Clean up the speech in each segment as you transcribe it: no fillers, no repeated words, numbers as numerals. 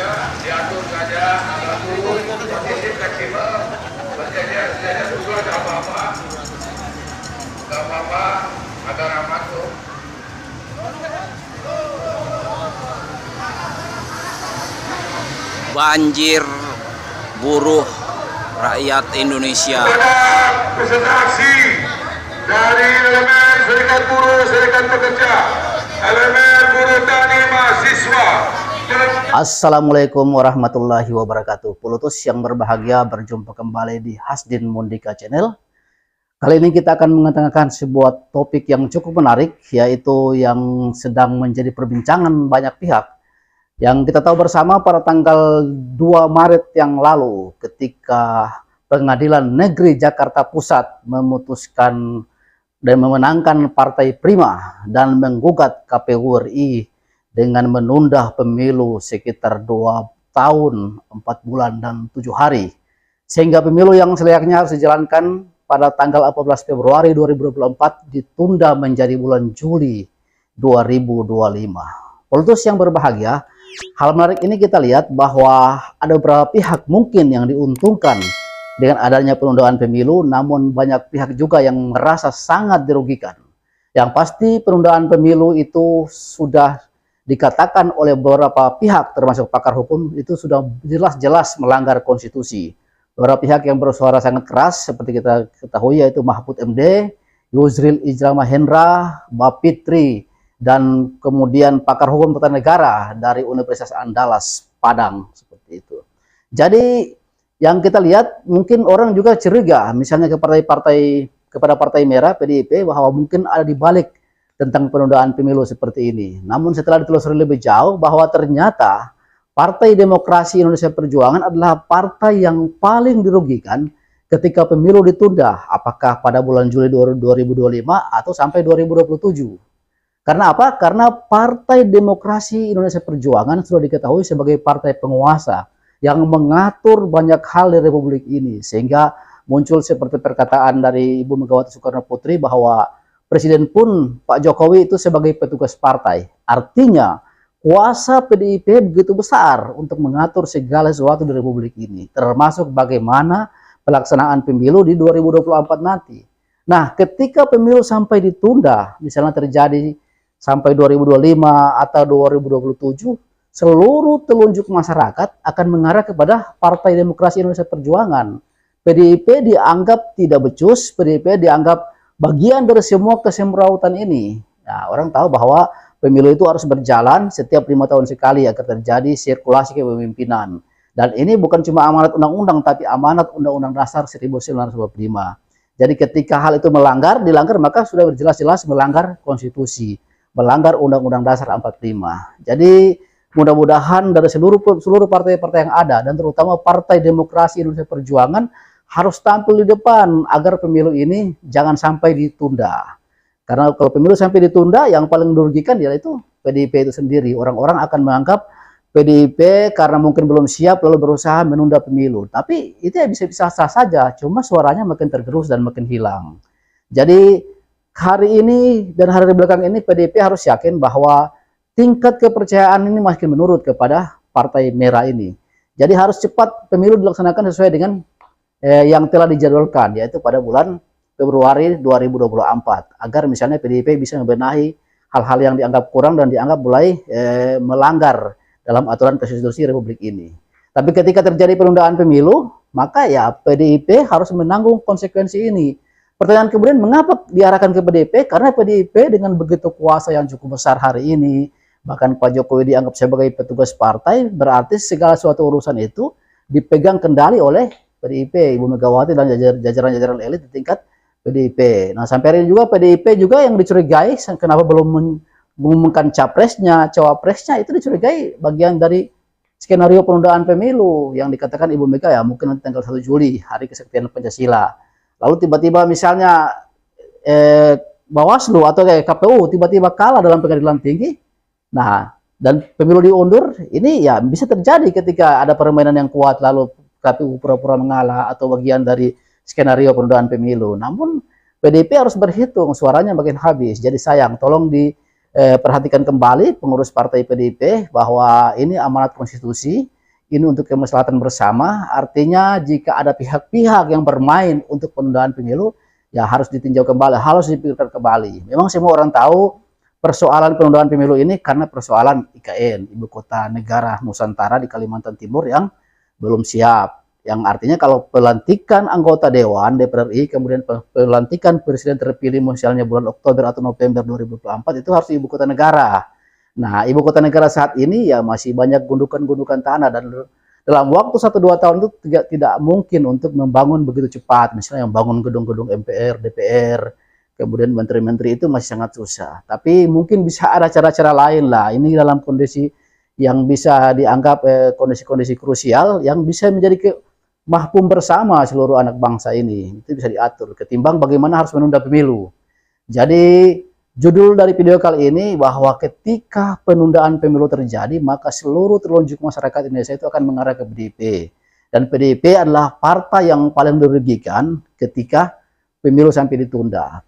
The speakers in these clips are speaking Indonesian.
ya diatur saja agak turun posisi fleksibel bersedia dulu ada apa-apa nggak apa-apa ada ramah tuh. Banjir buruh rakyat Indonesia. Peserta aksi dari elemen serikat buruh, serikat pekerja, elemen buruh tani mahasiswa. Assalamualaikum warahmatullahi wabarakatuh. Pelutus yang berbahagia, berjumpa kembali di Hasdin Mundika Channel. Kali ini kita akan mengetengahkan sebuah topik yang cukup menarik, yaitu yang sedang menjadi perbincangan banyak pihak. Yang kita tahu bersama pada tanggal 2 Maret yang lalu, ketika Pengadilan Negeri Jakarta Pusat memutuskan dan memenangkan Partai Prima dan menggugat KPU RI dengan menunda pemilu sekitar 2 tahun, 4 bulan dan 7 hari. Sehingga pemilu yang selayaknya harus dijalankan pada tanggal 14 Februari 2024 ditunda menjadi bulan Juli 2025. Pelutus yang berbahagia, hal menarik ini kita lihat bahwa ada beberapa pihak mungkin yang diuntungkan dengan adanya penundaan pemilu, namun banyak pihak juga yang merasa sangat dirugikan. Yang pasti penundaan pemilu itu sudah dikatakan oleh beberapa pihak termasuk pakar hukum itu sudah jelas-jelas melanggar konstitusi. Beberapa pihak yang bersuara sangat keras seperti kita ketahui yaitu Mahfud MD, Yusril Ijra Mahendra, Bapitri, dan kemudian pakar hukum tata negara dari Universitas Andalas Padang, seperti itu. Jadi yang kita lihat mungkin orang juga curiga misalnya kepada partai merah PDIP bahwa mungkin ada di balik tentang penundaan pemilu seperti ini. Namun setelah ditelusuri lebih jauh bahwa ternyata Partai Demokrasi Indonesia Perjuangan adalah partai yang paling dirugikan ketika pemilu ditunda, apakah pada bulan Juli 2025 atau sampai 2027. Karena apa? Karena Partai Demokrasi Indonesia Perjuangan sudah diketahui sebagai partai penguasa yang mengatur banyak hal di Republik ini, sehingga muncul seperti perkataan dari Ibu Megawati Soekarno Putri bahwa Presiden pun Pak Jokowi itu sebagai petugas partai. Artinya kuasa PDIP begitu besar untuk mengatur segala sesuatu di Republik ini, termasuk bagaimana pelaksanaan pemilu di 2024 nanti. Nah, ketika pemilu sampai ditunda, misalnya terjadi sampai 2025 atau 2027, seluruh telunjuk masyarakat akan mengarah kepada Partai Demokrasi Indonesia Perjuangan. PDIP dianggap tidak becus, PDIP dianggap bagian dari semua kesemrawutan ini. Nah, orang tahu bahwa pemilu itu harus berjalan setiap 5 tahun sekali agar terjadi sirkulasi kepemimpinan. Dan ini bukan cuma amanat undang-undang, tapi amanat Undang-Undang Dasar 1945. Jadi ketika hal itu dilanggar, maka sudah berjelas-jelas melanggar konstitusi, melanggar Undang-Undang Dasar 45. Jadi mudah-mudahan dari seluruh partai-partai yang ada, dan terutama Partai Demokrasi Indonesia Perjuangan, harus tampil di depan agar pemilu ini jangan sampai ditunda. Karena kalau pemilu sampai ditunda, yang paling dirugikan yaitu PDIP itu sendiri. Orang-orang akan menganggap PDIP karena mungkin belum siap lalu berusaha menunda pemilu. Tapi itu ya bisa sah saja, cuma suaranya makin tergerus dan makin hilang. Jadi hari ini dan hari belakang ini PDIP harus yakin bahwa tingkat kepercayaan ini makin menurun kepada Partai Merah ini. Jadi harus cepat pemilu dilaksanakan sesuai dengan yang telah dijadwalkan, yaitu pada bulan Februari 2024, agar misalnya PDIP bisa membenahi hal-hal yang dianggap kurang dan dianggap mulai melanggar dalam aturan konstitusi Republik ini. Tapi ketika terjadi penundaan pemilu, maka ya PDIP harus menanggung konsekuensi ini. Pertanyaan kemudian, mengapa diarahkan ke PDIP? Karena PDIP dengan begitu kuasa yang cukup besar hari ini, bahkan Pak Jokowi dianggap sebagai petugas partai, berarti segala suatu urusan itu dipegang kendali oleh PDIP, Ibu Megawati dan jajaran-jajaran elit di tingkat PDIP. Nah, sampai hari ini juga PDIP juga yang dicurigai kenapa belum mengumumkan capresnya, cawapresnya, itu dicurigai bagian dari skenario penundaan pemilu yang dikatakan Ibu Mega ya mungkin nanti tanggal 1 Juli, hari kesaktian Pancasila. Lalu tiba-tiba misalnya Bawaslu atau KPU tiba-tiba kalah dalam pengadilan tinggi. Nah, dan pemilu diundur, ini ya bisa terjadi ketika ada permainan yang kuat lalu KPU pura-pura mengalah atau bagian dari skenario penundaan pemilu. Namun PDIP harus berhitung, suaranya makin habis. Jadi sayang, tolong perhatikan kembali pengurus partai PDIP bahwa ini amanat konstitusi, ini untuk kemaslahatan bersama. Artinya jika ada pihak-pihak yang bermain untuk penundaan pemilu, ya harus ditinjau kembali, harus dipikirkan kembali. Memang semua orang tahu persoalan penundaan pemilu ini karena persoalan IKN, Ibu Kota Negara Nusantara di Kalimantan Timur yang belum siap. Yang artinya kalau pelantikan anggota Dewan DPR RI, kemudian pelantikan presiden terpilih misalnya bulan Oktober atau November 2024 itu harus di Ibu Kota Negara. Nah, Ibu Kota Negara saat ini ya masih banyak gundukan-gundukan tanah, dan dalam waktu 1-2 tahun itu tidak mungkin untuk membangun begitu cepat. Misalnya yang bangun gedung-gedung MPR, DPR, kemudian menteri-menteri itu masih sangat susah. Tapi mungkin bisa ada cara-cara lain lah. Ini dalam kondisi yang bisa dianggap kondisi-kondisi krusial yang bisa menjadi mahfum bersama seluruh anak bangsa ini. Itu bisa diatur ketimbang bagaimana harus menunda pemilu. Jadi judul dari video kali ini bahwa ketika penundaan pemilu terjadi, maka seluruh telunjuk masyarakat Indonesia itu akan mengarah ke PDIP. Dan PDIP adalah partai yang paling dirugikan ketika pemilu sampai ditunda.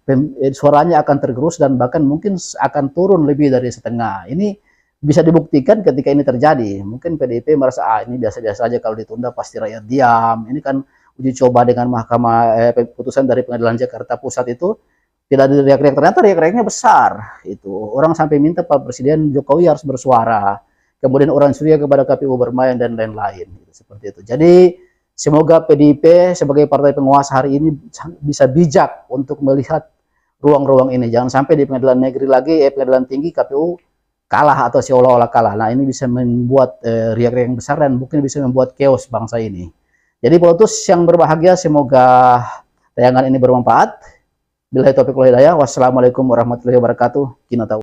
Suaranya akan tergerus dan bahkan mungkin akan turun lebih dari setengah. Ini bisa dibuktikan ketika ini terjadi. Mungkin PDIP merasa ini biasa-biasa aja, kalau ditunda pasti rakyat diam. Ini kan uji coba dengan mahkamah putusan dari Pengadilan Jakarta Pusat itu tidak ada riak-riak, ternyata riak-riaknya besar. Itu orang sampai minta Pak Presiden Jokowi harus bersuara. Kemudian orang surya kepada KPU bermain dan lain-lain. Seperti itu. Jadi semoga PDIP sebagai partai penguasa hari ini bisa bijak untuk melihat ruang-ruang ini. Jangan sampai di pengadilan negeri lagi, pengadilan tinggi KPU kalah atau seolah-olah kalah. Nah, ini bisa membuat riak-riak yang besar dan mungkin bisa membuat chaos bangsa ini. Jadi pelotus yang berbahagia, semoga tayangan ini bermanfaat. Billahi taufiq wal hidayah. Wassalamualaikum warahmatullahi wabarakatuh. Kina tahu.